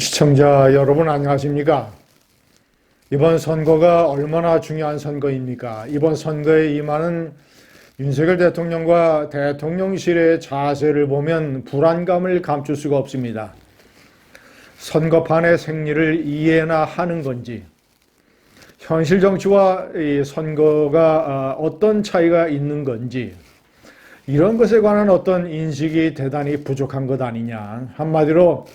시청자 여러분 안녕하십니까? 이번 선거가 얼마나 중요한 선거입니까? 이번 선거에 임하는 윤석열 대통령과 대통령실의 자세를 보면 불안감을 감출 수가 없습니다. 선거판의 생리를 이해나 하는 건지, 현실 정치와 이 선거가 어떤 차이가 있는 건지, 이런 것에 관한 어떤 인식이 대단히 부족한 것 아니냐. 한마디로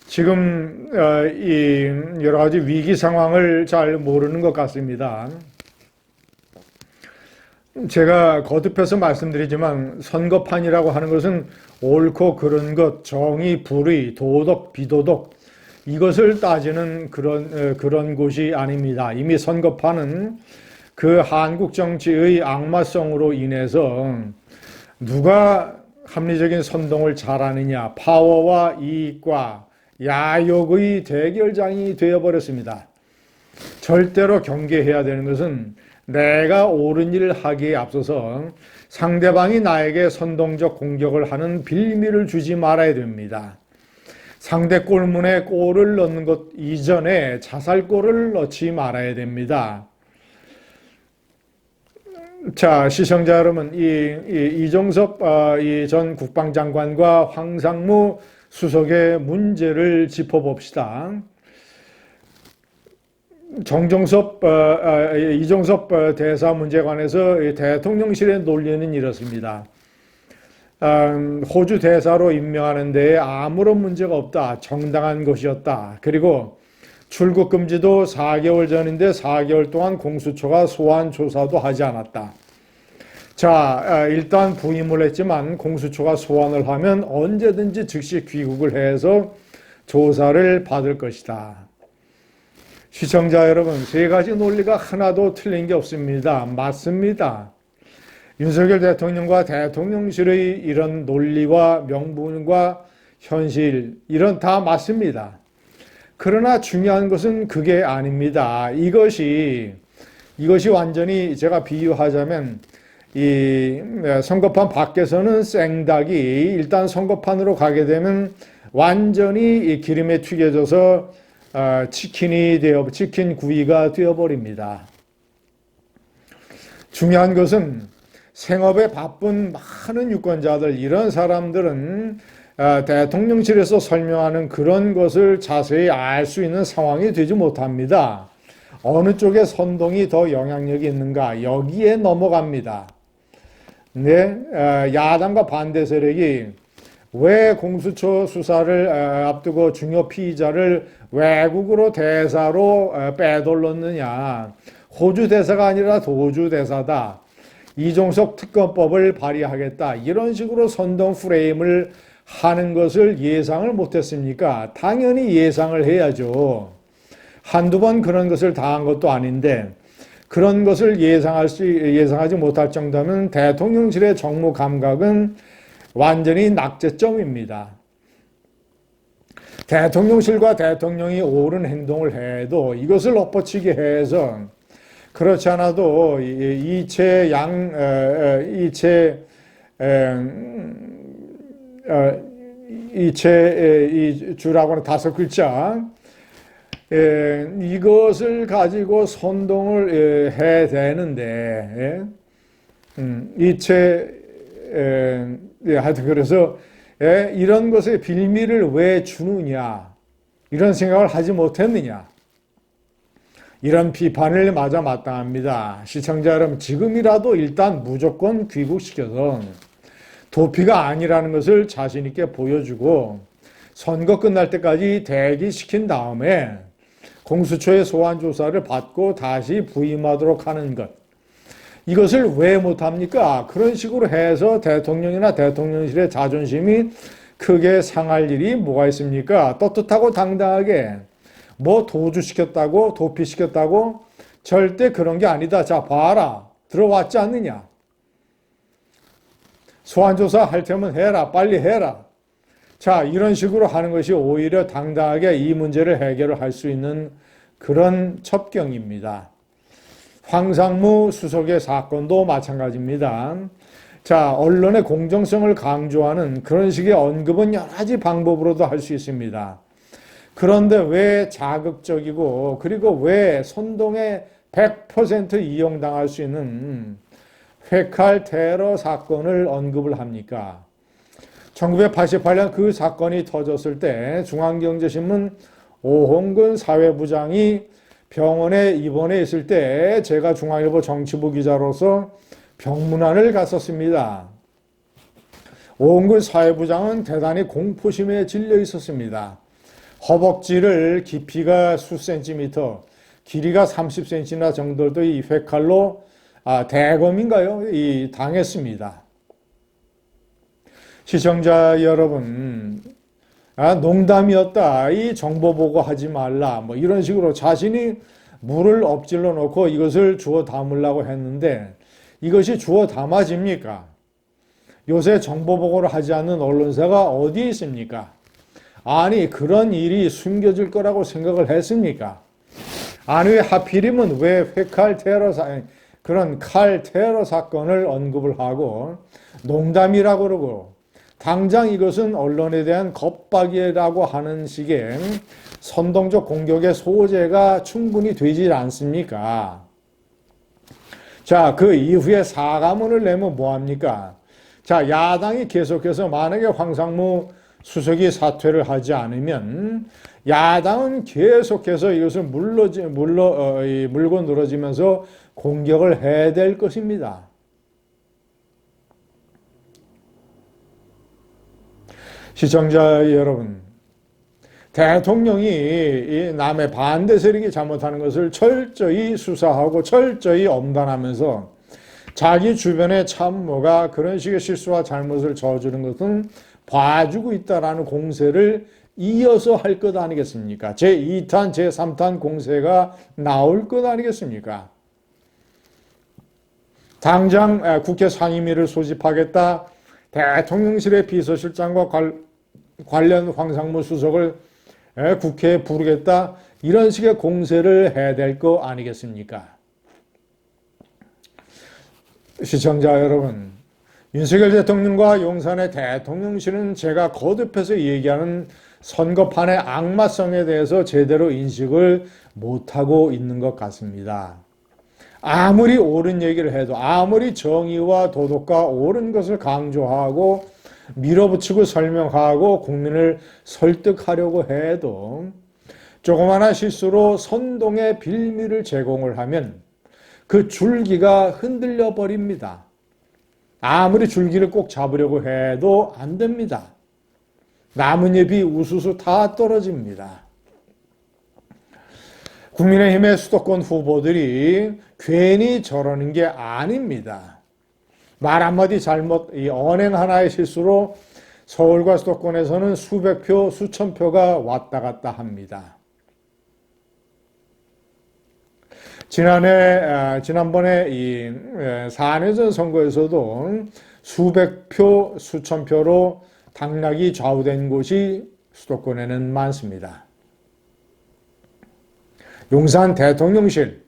지금 이 여러 가지 위기 상황을 잘 모르는 것 같습니다. 제가 거듭해서 말씀드리지만 선거판이라고 하는 것은 옳고 그른 것, 정의, 불의, 도덕, 비도덕 이것을 따지는 그런 곳이 아닙니다. 이미 선거판은 그 한국 정치의 악마성으로 인해서 누가 합리적인 선동을 잘하느냐, 파워와 이익과 야욕의 대결장이 되어버렸습니다. 절대로 경계해야 되는 것은 내가 옳은 일을 하기에 앞서서 상대방이 나에게 선동적 공격을 하는 빌미를 주지 말아야 됩니다. 상대 골문에 골을 넣는 것 이전에 자살골을 넣지 말아야 됩니다. 자, 시청자 여러분, 이종섭 전 국방장관과 황상무 수석의 문제를 짚어봅시다. 이종섭 대사 문제에 관해서 대통령실의 논리는 이렇습니다. 호주 대사로 임명하는 데에 아무런 문제가 없다. 정당한 것이었다. 그리고 출국 금지도 4개월 전인데 4개월 동안 공수처가 소환 조사도 하지 않았다. 자, 일단 부임을 했지만 공수처가 소환을 하면 언제든지 즉시 귀국을 해서 조사를 받을 것이다. 시청자 여러분, 세 가지 논리가 하나도 틀린 게 없습니다. 맞습니다. 윤석열 대통령과 대통령실의 이런 논리와 명분과 현실, 이런 다 맞습니다. 그러나 중요한 것은 그게 아닙니다. 이것이 완전히 제가 비유하자면 이 선거판 밖에서는 생닭이 일단 선거판으로 가게 되면 완전히 기름에 튀겨져서 치킨 구이가 되어버립니다. 중요한 것은 생업에 바쁜 많은 유권자들, 이런 사람들은 대통령실에서 설명하는 그런 것을 자세히 알 수 있는 상황이 되지 못합니다. 어느 쪽에 선동이 더 영향력이 있는가, 여기에 넘어갑니다. 네, 야당과 반대 세력이 왜 공수처 수사를 앞두고 중요 피의자를 외국으로 대사로 빼돌렸느냐. 호주 대사가 아니라 도주 대사다. 이종석 특검법을 발의하겠다. 이런 식으로 선동 프레임을 하는 것을 예상을 못했습니까? 당연히 예상을 해야죠. 한두 번 그런 것을 당한 것도 아닌데 그런 것을 예상하지 못할 정도면 대통령실의 정무 감각은 완전히 낙제점입니다. 대통령실과 대통령이 옳은 행동을 해도 이것을 엎어치게 해서 그렇지 않아도 이채 주라고 하는 5글자 이것을 가지고 선동을 해대는데 하여튼 그래서 이런 것에 빌미를 왜 주느냐 이런 생각을 하지 못했느냐 이런 비판을 맞아 마땅합니다. 시청자 여러분, 지금이라도 일단 무조건 귀국시켜서 도피가 아니라는 것을 자신 있게 보여주고 선거 끝날 때까지 대기시킨 다음에 공수처의 소환 조사를 받고 다시 부임하도록 하는 것. 이것을 왜 못합니까? 그런 식으로 해서 대통령이나 대통령실의 자존심이 크게 상할 일이 뭐가 있습니까? 떳떳하고 당당하게 뭐 도주시켰다고 도피시켰다고 절대 그런 게 아니다. 자, 봐라. 들어왔지 않느냐. 소환조사 할 테면 해라. 빨리 해라. 자, 이런 식으로 하는 것이 오히려 당당하게 이 문제를 해결을 할 수 있는 그런 첩경입니다. 황상무 수석의 사건도 마찬가지입니다. 자, 언론의 공정성을 강조하는 그런 식의 언급은 여러 가지 방법으로도 할 수 있습니다. 그런데 왜 자극적이고 그리고 왜 선동에 100% 이용당할 수 있는 회칼 테러 사건을 언급을 합니까? 1988년 그 사건이 터졌을 때 중앙경제신문 오홍근 사회부장이 병원에 입원해 있을 때 제가 중앙일보 정치부 기자로서 병문안을 갔었습니다. 오홍근 사회부장은 대단히 공포심에 질려 있었습니다. 허벅지를 깊이가 수 센티미터, 길이가 30cm나 정도도 이 회칼로 대검인가요? 당했습니다. 시청자 여러분, 농담이었다. 이 정보 보고 하지 말라. 뭐 이런 식으로 자신이 물을 엎질러 놓고 이것을 주워 담으려고 했는데 이것이 주워 담아집니까? 요새 정보 보고를 하지 않는 언론사가 어디에 있습니까? 아니, 그런 일이 숨겨질 거라고 생각을 했습니까? 아니, 왜 하필이면 왜 회칼 테러 그런 칼 테러 사건을 언급을 하고 농담이라고 그러고 당장 이것은 언론에 대한 겁박이라고 하는 식의 선동적 공격의 소재가 충분히 되지 않습니까? 자, 그 이후에 사과문을 내면 뭐합니까? 자, 야당이 계속해서 만약에 황상무 수석이 사퇴를 하지 않으면 야당은 계속해서 이것을 물고 늘어지면서 공격을 해야 될 것입니다. 시청자 여러분, 대통령이 이 남의 반대 세력이 잘못하는 것을 철저히 수사하고 철저히 엄단하면서 자기 주변의 참모가 그런 식의 실수와 잘못을 저지른 것은 봐주고 있다라는 공세를 이어서 할 것 아니겠습니까? 제2탄, 제3탄 공세가 나올 것 아니겠습니까? 당장 국회 상임위를 소집하겠다. 대통령실의 비서실장과 관련 황상무 수석을 국회에 부르겠다. 이런 식의 공세를 해야 될 거 아니겠습니까? 시청자 여러분, 윤석열 대통령과 용산의 대통령실은 제가 거듭해서 얘기하는 선거판의 악마성에 대해서 제대로 인식을 못하고 있는 것 같습니다. 아무리 옳은 얘기를 해도 아무리 정의와 도덕과 옳은 것을 강조하고 밀어붙이고 설명하고 국민을 설득하려고 해도 조그마한 실수로 선동의 빌미를 제공을 하면 그 줄기가 흔들려 버립니다. 아무리 줄기를 꼭 잡으려고 해도 안 됩니다. 나뭇잎이 우수수 다 떨어집니다. 국민의힘의 수도권 후보들이 괜히 저러는 게 아닙니다. 말 한마디 잘못, 언행 하나의 실수로 서울과 수도권에서는 수백 표, 수천 표가 왔다 갔다 합니다. 지난번에 이 4.2전 선거에서도 수백 표, 수천 표로 당락이 좌우된 곳이 수도권에는 많습니다. 용산 대통령실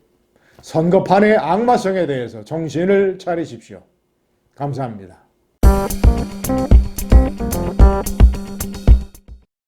선거판의 악마성에 대해서 정신을 차리십시오. 감사합니다.